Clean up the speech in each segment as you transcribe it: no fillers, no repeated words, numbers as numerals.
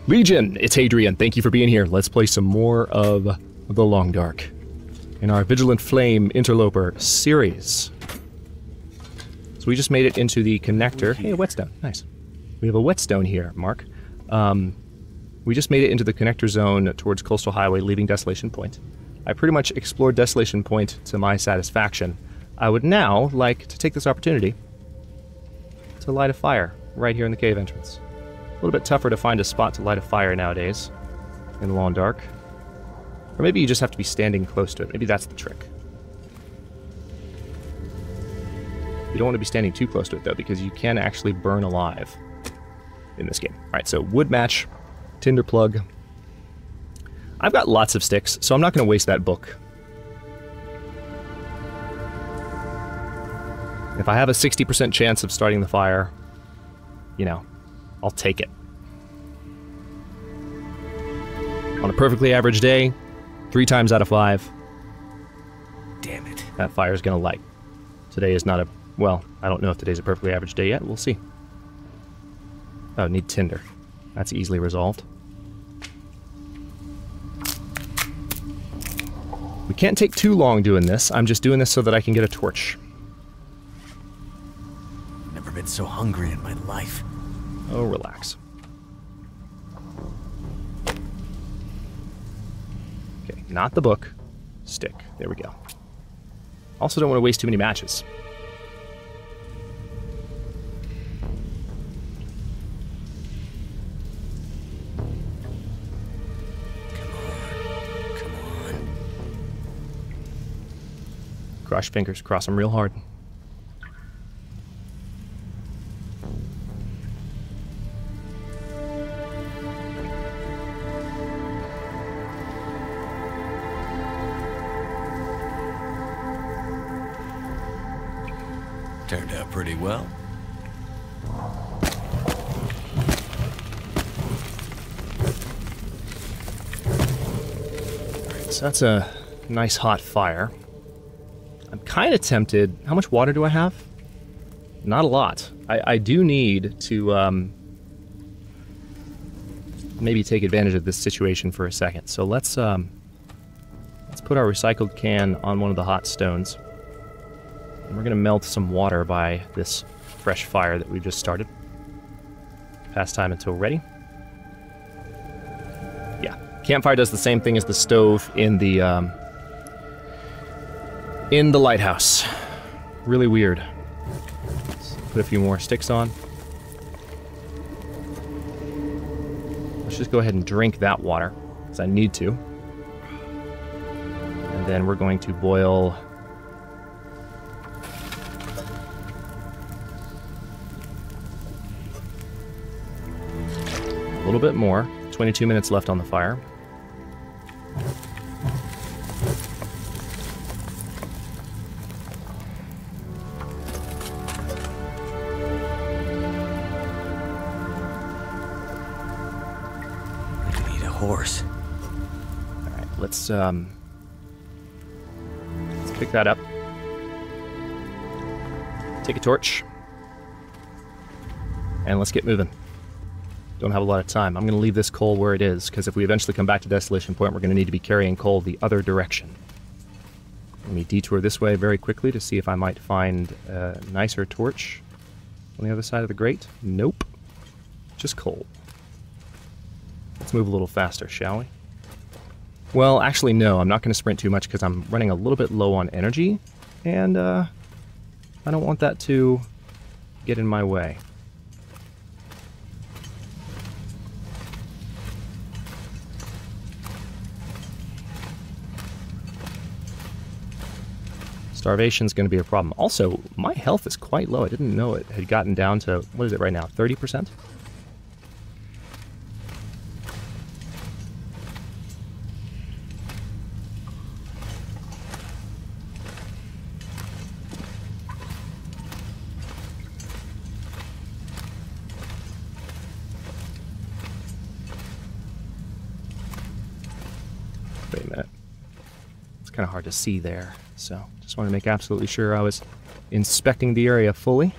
Legion, it's Hadrian. Thank you for being here. Let's play some more of The Long Dark in our Vigilant Flame Interloper series. So we just made it into the connector. Hey, a whetstone. Nice. We have a whetstone here, Mark. We just made it into the connector zone towards Coastal Highway, leaving Desolation Point. I pretty much explored Desolation Point to my satisfaction. I would now like to take this opportunity to light a fire right here in the cave entrance. A little bit tougher to find a spot to light a fire nowadays in the Long Dark. Or maybe you just have to be standing close to it. Maybe that's the trick. You don't want to be standing too close to it, though, because you can actually burn alive in this game. Alright, so wood match, tinder plug. I've got lots of sticks, so I'm not going to waste that book. If I have a 60% chance of starting the fire, you know, I'll take it. On a perfectly average day, 3 times out of 5, damn it, that fire's gonna light. Today is not a, well, I don't know if today's a perfectly average day yet. We'll see. Oh, I need tinder. That's easily resolved. We can't take too long doing this. I'm just doing this so that I can get a torch. Never been so hungry in my life. Oh, relax. Okay, not the book. Stick. There we go. Also don't want to waste too many matches. Come on. Cross your fingers. Cross them real hard. Turned out pretty well. Alright, so that's a nice hot fire. I'm kind of tempted. How much water do I have? Not a lot. I do need to maybe take advantage of this situation for a second. So let's put our recycled can on one of the hot stones. And we're going to melt some water by this fresh fire that we just started. Pass time until ready. Yeah, campfire does the same thing as the stove in the lighthouse. Really weird. Let's put a few more sticks on. Let's just go ahead and drink that water, because I need to. And then we're going to boil a little bit more. 22 minutes left on the fire. I need a horse. Alright, let's pick that up. Take a torch. And let's get moving. Don't have a lot of time. I'm going to leave this coal where it is, because if we eventually come back to Desolation Point, we're going to need to be carrying coal the other direction. Let me detour this way very quickly to see if I might find a nicer torch on the other side of the grate. Nope. Just coal. Let's move a little faster, shall we? Well, actually, no. I'm not going to sprint too much because I'm running a little bit low on energy, and I don't want that to get in my way. Starvation's going to be a problem. Also, my health is quite low. I didn't know it had gotten down to, what is it right now, 30%? Wait a minute. It's kind of hard to see there, so just want to make absolutely sure I was inspecting the area fully.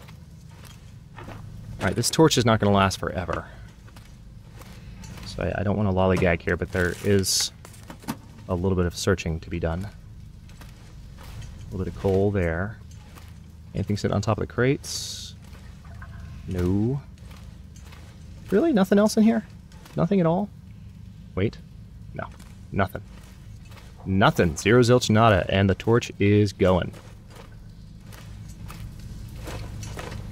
Alright, this torch is not going to last forever. So I don't want to lollygag here, but there is a little bit of searching to be done. A little bit of coal there. Anything sit on top of the crates? No. Really? Nothing else in here? Nothing at all? Wait. No. Nothing. Nothing. Zero zilch nada. And the torch is going.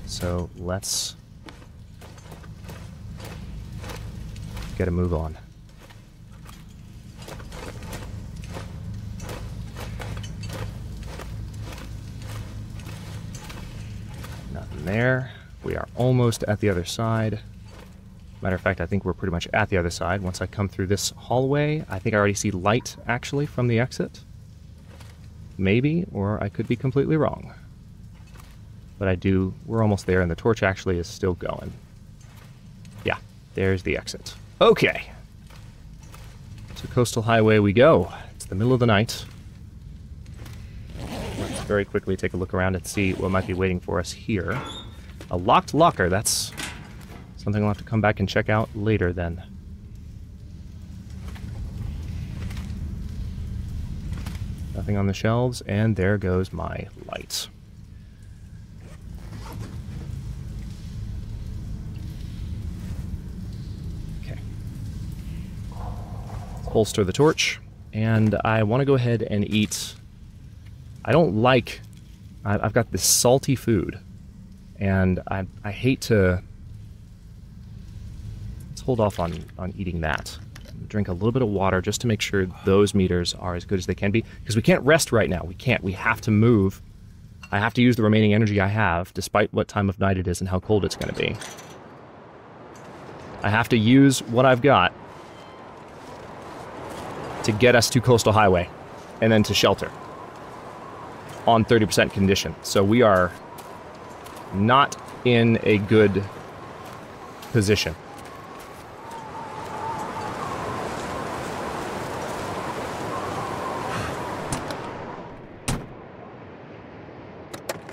So let's get a move on. Nothing there. We are almost at the other side. Matter of fact, I think we're pretty much at the other side. Once I come through this hallway, I think I already see light, actually, from the exit. Maybe, or I could be completely wrong. But we're almost there, and the torch actually is still going. Yeah, there's the exit. Okay. To Coastal Highway we go. It's the middle of the night. Let's very quickly take a look around and see what might be waiting for us here. A locked locker, that's something I'll have to come back and check out later then. Nothing on the shelves, and there goes my light. Okay. Let's holster the torch, and I want to go ahead and eat. I don't like... I've got this salty food, and I hate to... Let's hold off on eating that. Drink a little bit of water just to make sure those meters are as good as they can be. Because we can't rest right now. We can't. We have to move. I have to use the remaining energy I have, despite what time of night it is and how cold it's going to be. I have to use what I've got to get us to Coastal Highway and then to shelter on 30% condition. So we are not in a good position.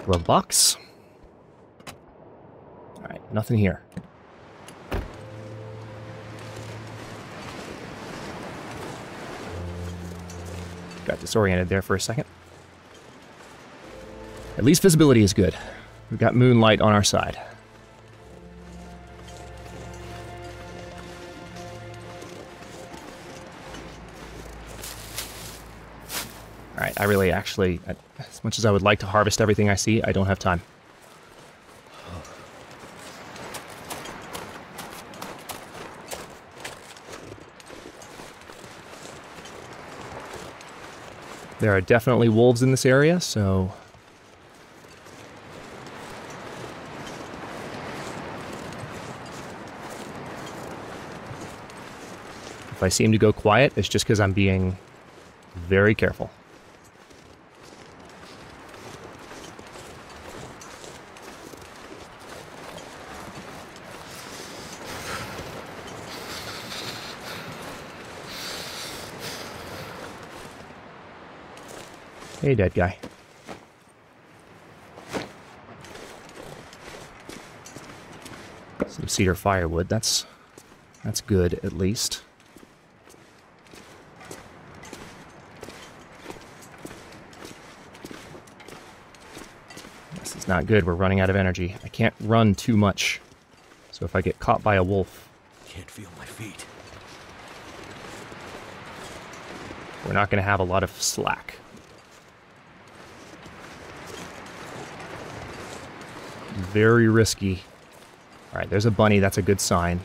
Glove box. Alright, nothing here. Got disoriented there for a second. At least visibility is good. We've got moonlight on our side. Alright, I really actually, as much as I would like to harvest everything I see, I don't have time. There are definitely wolves in this area, so... if I seem to go quiet, it's just because I'm being very careful. Hey, dead guy. Some cedar firewood, that's good, at least. This is not good, we're running out of energy. I can't run too much, so if I get caught by a wolf... Can't feel my feet. We're not going to have a lot of slack. Very risky. Alright, there's a bunny, that's a good sign.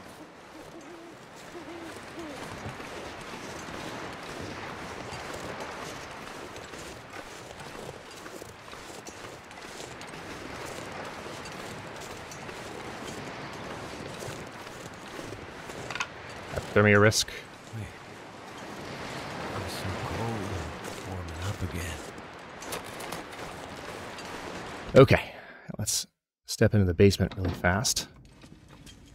Hypothermia risk. Wait. I'm so cold. Warming up again. Okay, let's step into the basement really fast.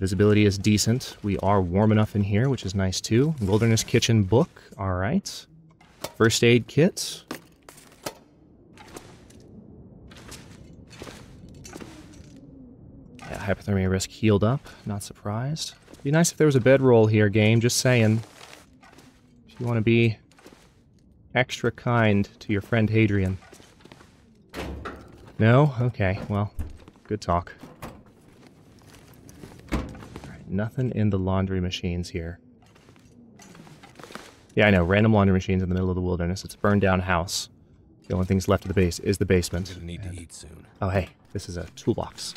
Visibility is decent. We are warm enough in here, which is nice too. Wilderness Kitchen book. Alright. First aid kit. Yeah, hypothermia risk healed up. Not surprised. Be nice if there was a bedroll here, game. Just saying. If you want to be extra kind to your friend Hadrian. No? Okay, well, good talk. Alright, nothing in the laundry machines here. Yeah, I know, random laundry machines in the middle of the wilderness. It's a burned down house. The only things left of the base is the basement. Gonna need to eat soon. Oh, hey, this is a toolbox.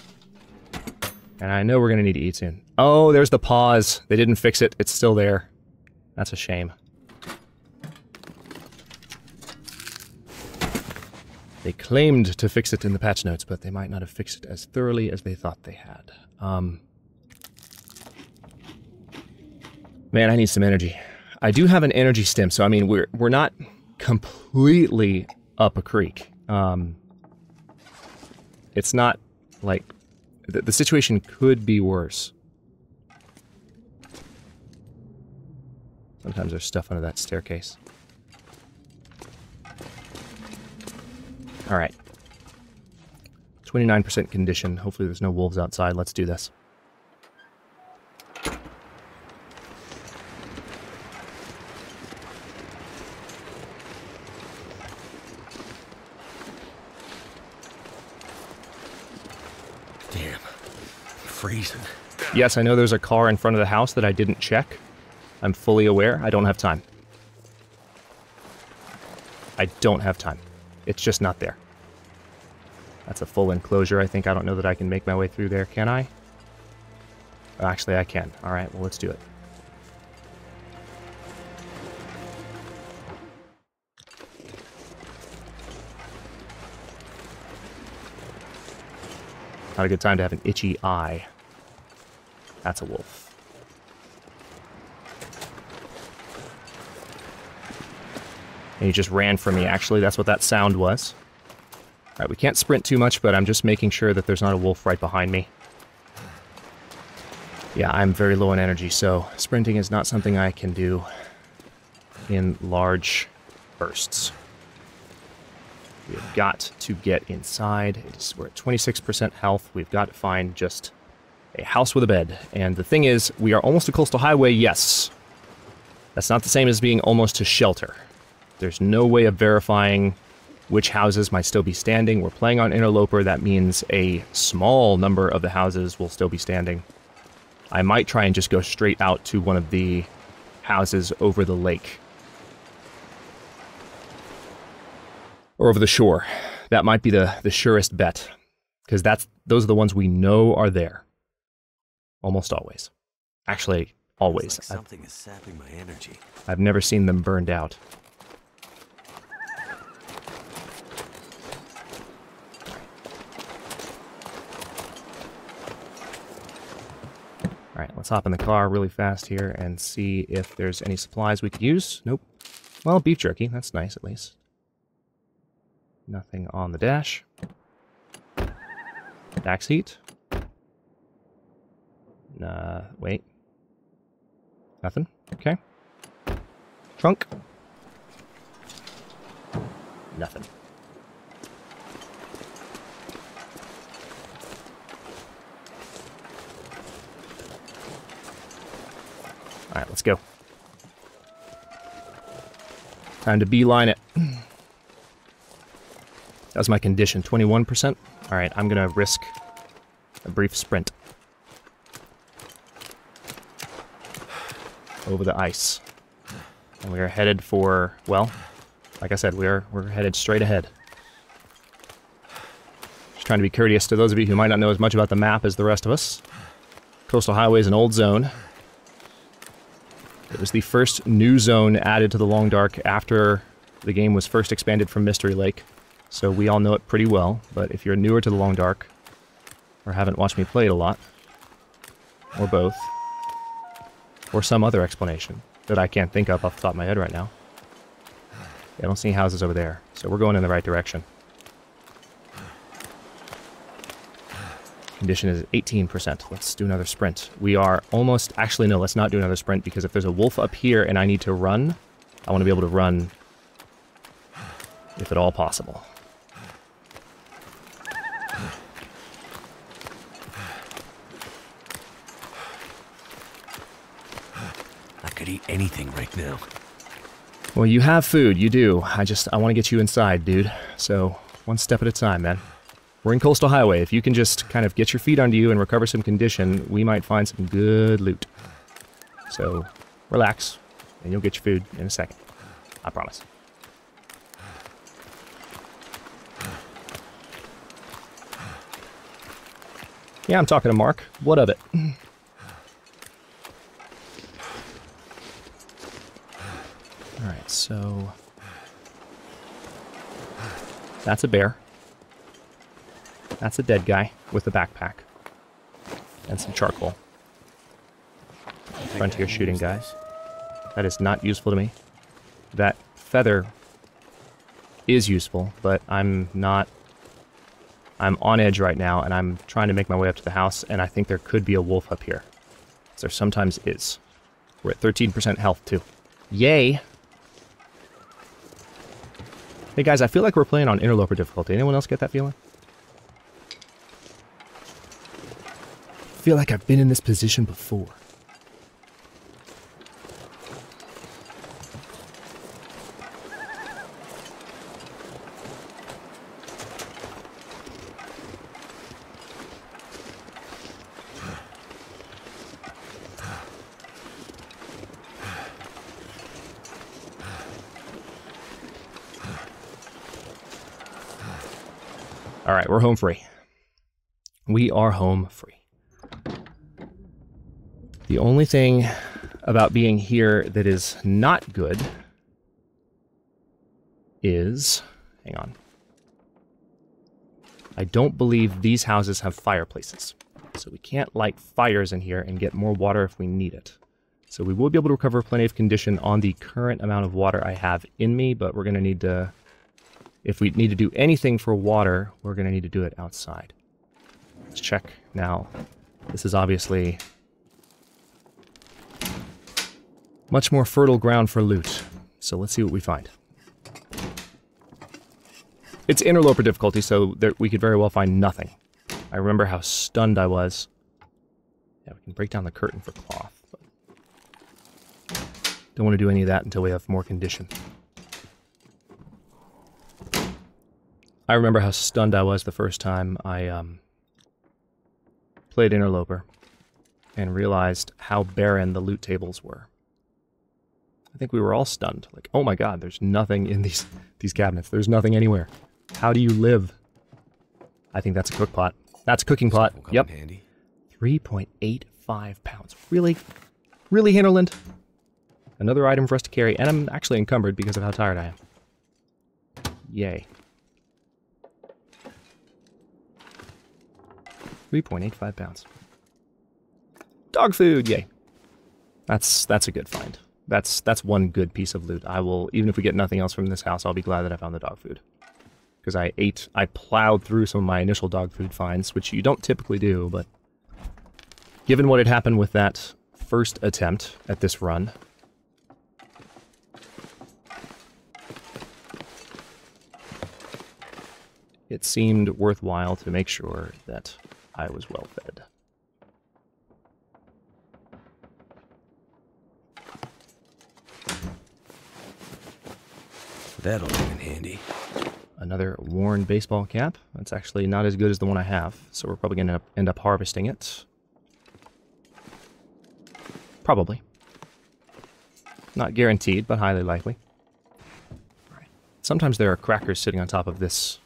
And I know we're gonna need to eat soon. Oh, there's the pause. They didn't fix it. It's still there. That's a shame. They claimed to fix it in the patch notes, but they might not have fixed it as thoroughly as they thought they had. Man, I need some energy. I do have an energy stim, so I mean, we're not completely up a creek. It's not like the situation could be worse. Sometimes there's stuff under that staircase. All right. 29% condition. Hopefully there's no wolves outside. Let's do this. Damn. I'm freezing. Yes, I know there's a car in front of the house that I didn't check. I'm fully aware. I don't have time. I don't have time. It's just not there. That's a full enclosure, I think. I don't know that I can make my way through there, can I? Actually, I can. Alright, well, let's do it. Not a good time to have an itchy eye. That's a wolf. And he just ran from me, actually. That's what that sound was. Alright, we can't sprint too much, but I'm just making sure that there's not a wolf right behind me. Yeah, I'm very low on energy, so sprinting is not something I can do in large bursts. We've got to get inside. We're at 26% health. We've got to find just a house with a bed. And the thing is, we are almost to coastal highway, yes. That's not the same as being almost to shelter. There's no way of verifying which houses might still be standing. We're playing on Interloper. That means a small number of the houses will still be standing. I might try and just go straight out to one of the houses over the lake. Or over the shore. That might be the surest bet. Because those are the ones we know are there. Almost always. Actually, always. It's like something is sapping my energy. I've never seen them burned out. Alright, let's hop in the car really fast here and see if there's any supplies we could use. Nope. Well, beef jerky. That's nice, at least. Nothing on the dash. Back seat. Wait. Nothing. Okay. Trunk. Nothing. Alright, let's go. Time to beeline it. That was my condition, 21%. Alright, I'm gonna risk a brief sprint. Over the ice. And we are headed for, well, like I said, we're headed straight ahead. Just trying to be courteous to those of you who might not know as much about the map as the rest of us. Coastal Highway is an old zone. It was the first new zone added to the Long Dark after the game was first expanded from Mystery Lake. So we all know it pretty well, but if you're newer to the Long Dark, or haven't watched me play it a lot, or both, or some other explanation that I can't think of off the top of my head right now. Yeah, I don't see any houses over there, so we're going in the right direction. Condition is 18%. Let's do another sprint. We are almost... Actually, no, let's not do another sprint, because if there's a wolf up here and I need to run, I want to be able to run if at all possible. could eat anything right now. Well, you have food, you do. I want to get you inside, dude. So, one step at a time, man. We're in Coastal Highway. If you can just kind of get your feet under you and recover some condition, we might find some good loot. So, relax, and you'll get your food in a second. I promise. Yeah, I'm talking to Mark. What of it? Alright, so... That's a bear. That's a dead guy with a backpack. And some charcoal. Frontier shooting guys. That is not useful to me. That feather is useful, but I'm on edge right now, and I'm trying to make my way up to the house, and I think there could be a wolf up here. There sometimes is. We're at 13% health, too. Yay! Hey guys, I feel like we're playing on Interloper difficulty. Anyone else get that feeling? I feel like I've been in this position before. Alright, we're home free. We are home free. The only thing about being here that is not good is... Hang on. I don't believe these houses have fireplaces. So we can't light fires in here and get more water if we need it. So we will be able to recover plenty of condition on the current amount of water I have in me, but we're going to need to... If we need to do anything for water, we're going to need to do it outside. Let's check now. This is obviously much more fertile ground for loot. So let's see what we find. It's Interloper difficulty, so we could very well find nothing. I remember how stunned I was. Yeah, we can break down the curtain for cloth. But don't want to do any of that until we have more condition. I remember how stunned I was the first time I played Interloper and realized how barren the loot tables were. I think we were all stunned. Like, oh my god, there's nothing in these cabinets. There's nothing anywhere. How do you live? I think that's a cook pot. That's a cooking pot. Yep. 3.85 pounds. Really? Really, Hinterland? Another item for us to carry, and I'm actually encumbered because of how tired I am. Yay. 3.85 pounds. Dog food, yay. That's a good find. That's one good piece of loot. I will, even if we get nothing else from this house, I'll be glad that I found the dog food. Because I plowed through some of my initial dog food finds, which you don't typically do, but given what had happened with that first attempt at this run, it seemed worthwhile to make sure that I was well fed. That'll come in handy. Another worn baseball cap. That's actually not as good as the one I have, so we're probably going to end up harvesting it. Probably. Not guaranteed, but highly likely. Right. Sometimes there are crackers sitting on top of this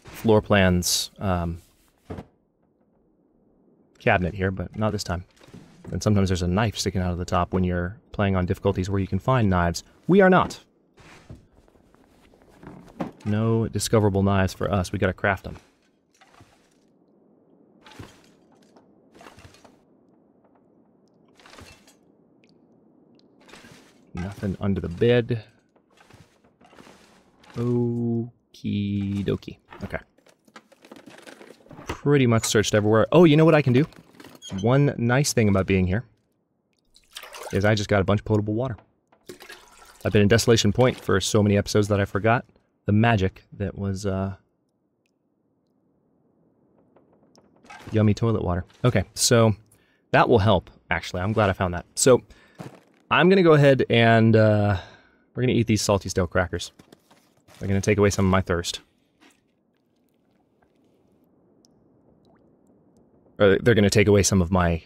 floor plan's cabinet here, but not this time. And sometimes there's a knife sticking out of the top when you're playing on difficulties where you can find knives. We are not. No discoverable knives for us. We gotta craft them. Nothing under the bed. Okie dokie. Okay. Pretty much searched everywhere. Oh, you know what I can do? One nice thing about being here is I just got a bunch of potable water. I've been in Desolation Point for so many episodes that I forgot the magic that was yummy toilet water. Okay, so That will help, actually. I'm glad I found that. So, I'm going to go ahead and we're going to eat these salty stale crackers. They're going to take away some of my thirst. Or they're going to take away some of my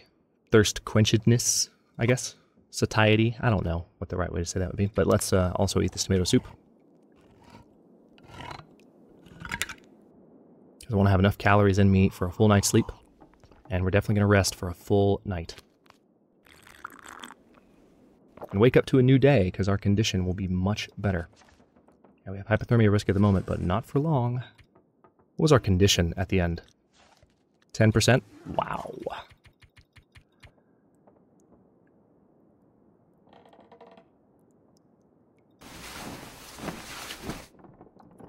thirst quenchedness, I guess. Satiety. I don't know what the right way to say that would be. But let's also eat this tomato soup. Because I want to have enough calories in me for a full night's sleep. And we're definitely going to rest for a full night. And wake up to a new day, because our condition will be much better. Yeah, we have hypothermia risk at the moment, but not for long. What was our condition at the end? 10%? Wow.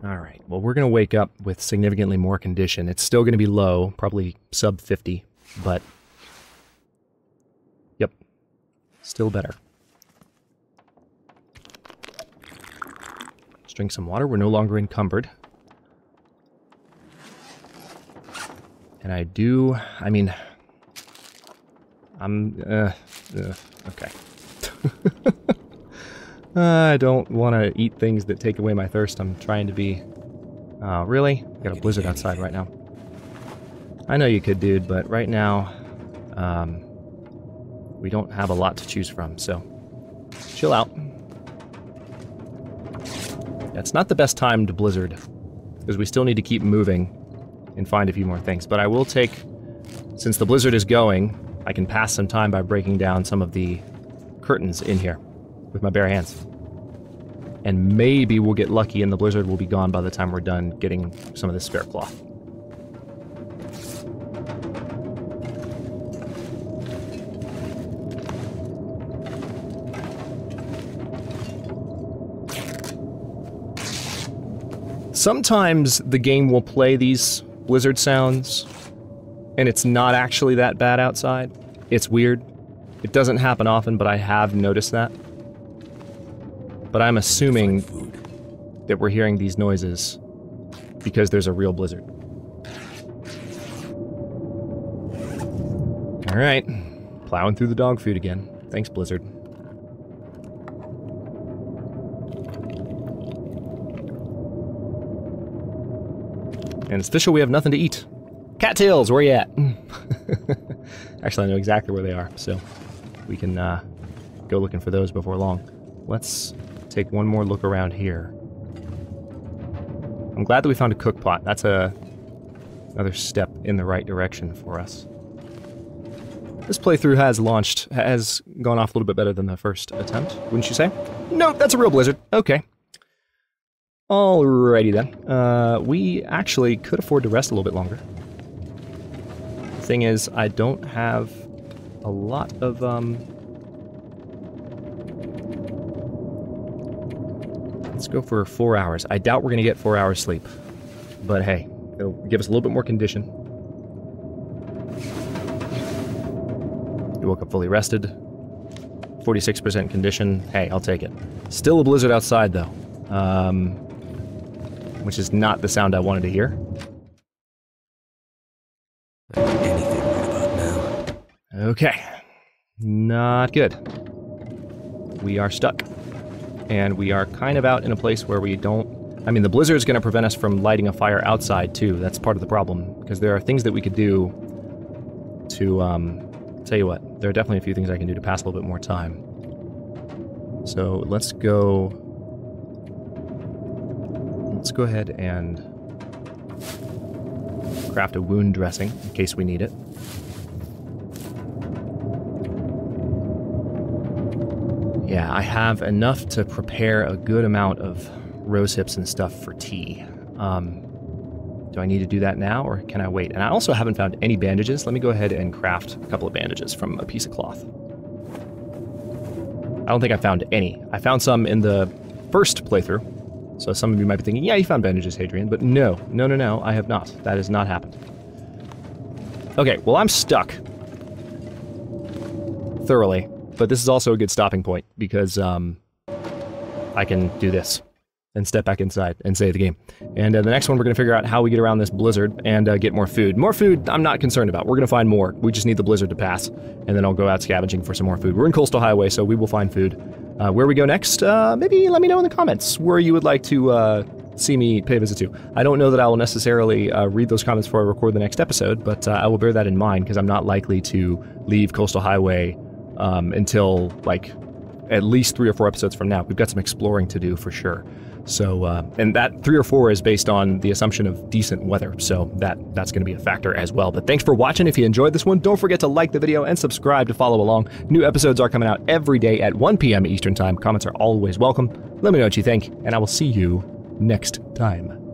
Alright, well we're going to wake up with significantly more condition. It's still going to be low, probably sub 50, but... Yep. Still better. Let's drink some water. We're no longer encumbered. And I mean... okay. I don't want to eat things that take away my thirst. I'm trying to be... Oh, really? Got a blizzard outside right now. I know you could, dude, but right now... we don't have a lot to choose from, so... Chill out. Yeah, it's not the best time to blizzard, because we still need to keep moving and find a few more things. But I will take... Since the blizzard is going, I can pass some time by breaking down some of the curtains in here with my bare hands. And maybe we'll get lucky and the blizzard will be gone by the time we're done getting some of this spare cloth. Sometimes the game will play these blizzard sounds and it's not actually that bad outside. It's weird. It doesn't happen often, but I have noticed that. But I'm assuming that we're hearing these noises because there's a real blizzard. Alright. Plowing through the dog food again. Thanks, Blizzard. And it's official, we have nothing to eat. Cattails, where you at? Actually, I know exactly where they are, so we can go looking for those before long. Let's take one more look around here. I'm glad that we found a cook pot. That's another step in the right direction for us. This playthrough has gone off a little bit better than the first attempt, wouldn't you say? No, that's a real blizzard. Okay. Alrighty then. We actually could afford to rest a little bit longer. The thing is, I don't have a lot of, let's go for 4 hours. I doubt we're going to get 4 hours sleep. But hey, it'll give us a little bit more condition. You woke up fully rested. 46% condition. Hey, I'll take it. Still a blizzard outside, though. Which is not the sound I wanted to hear. Anything right about now. Okay. Not good. We are stuck. And we are kind of out in a place where we don't... I mean, the blizzard is going to prevent us from lighting a fire outside, too. That's part of the problem. Because there are things that we could do to, tell you what, there are definitely a few things I can do to pass a little bit more time. So, let's go ahead and craft a wound dressing, in case we need it. Yeah, I have enough to prepare a good amount of rose hips and stuff for tea. Do I need to do that now, or can I wait? And I also haven't found any bandages. Let me go ahead and craft a couple of bandages from a piece of cloth. I don't think I found any. I found some in the first playthrough. So some of you might be thinking, yeah, you found bandages, Hadrian. But no, I have not. That has not happened. Okay, well, I'm stuck. Thoroughly. But this is also a good stopping point, because I can do this. and step back inside and save the game. And the next one, we're going to figure out how we get around this blizzard and get more food. More food, I'm not concerned about. We're going to find more. We just need the blizzard to pass, and then I'll go out scavenging for some more food. We're in Coastal Highway, so we will find food. Where we go next, maybe let me know in the comments where you would like to see me pay a visit to. I don't know that I will necessarily read those comments before I record the next episode, but I will bear that in mind, because I'm not likely to leave Coastal Highway until, like, at least 3 or 4 episodes from now. We've got some exploring to do for sure. So, and that 3 or 4 is based on the assumption of decent weather, so that's going to be a factor as well. But thanks for watching. If you enjoyed this one, don't forget to like the video and subscribe to follow along. New episodes are coming out every day at 1 p.m. Eastern Time. Comments are always welcome. Let me know what you think, and I will see you next time.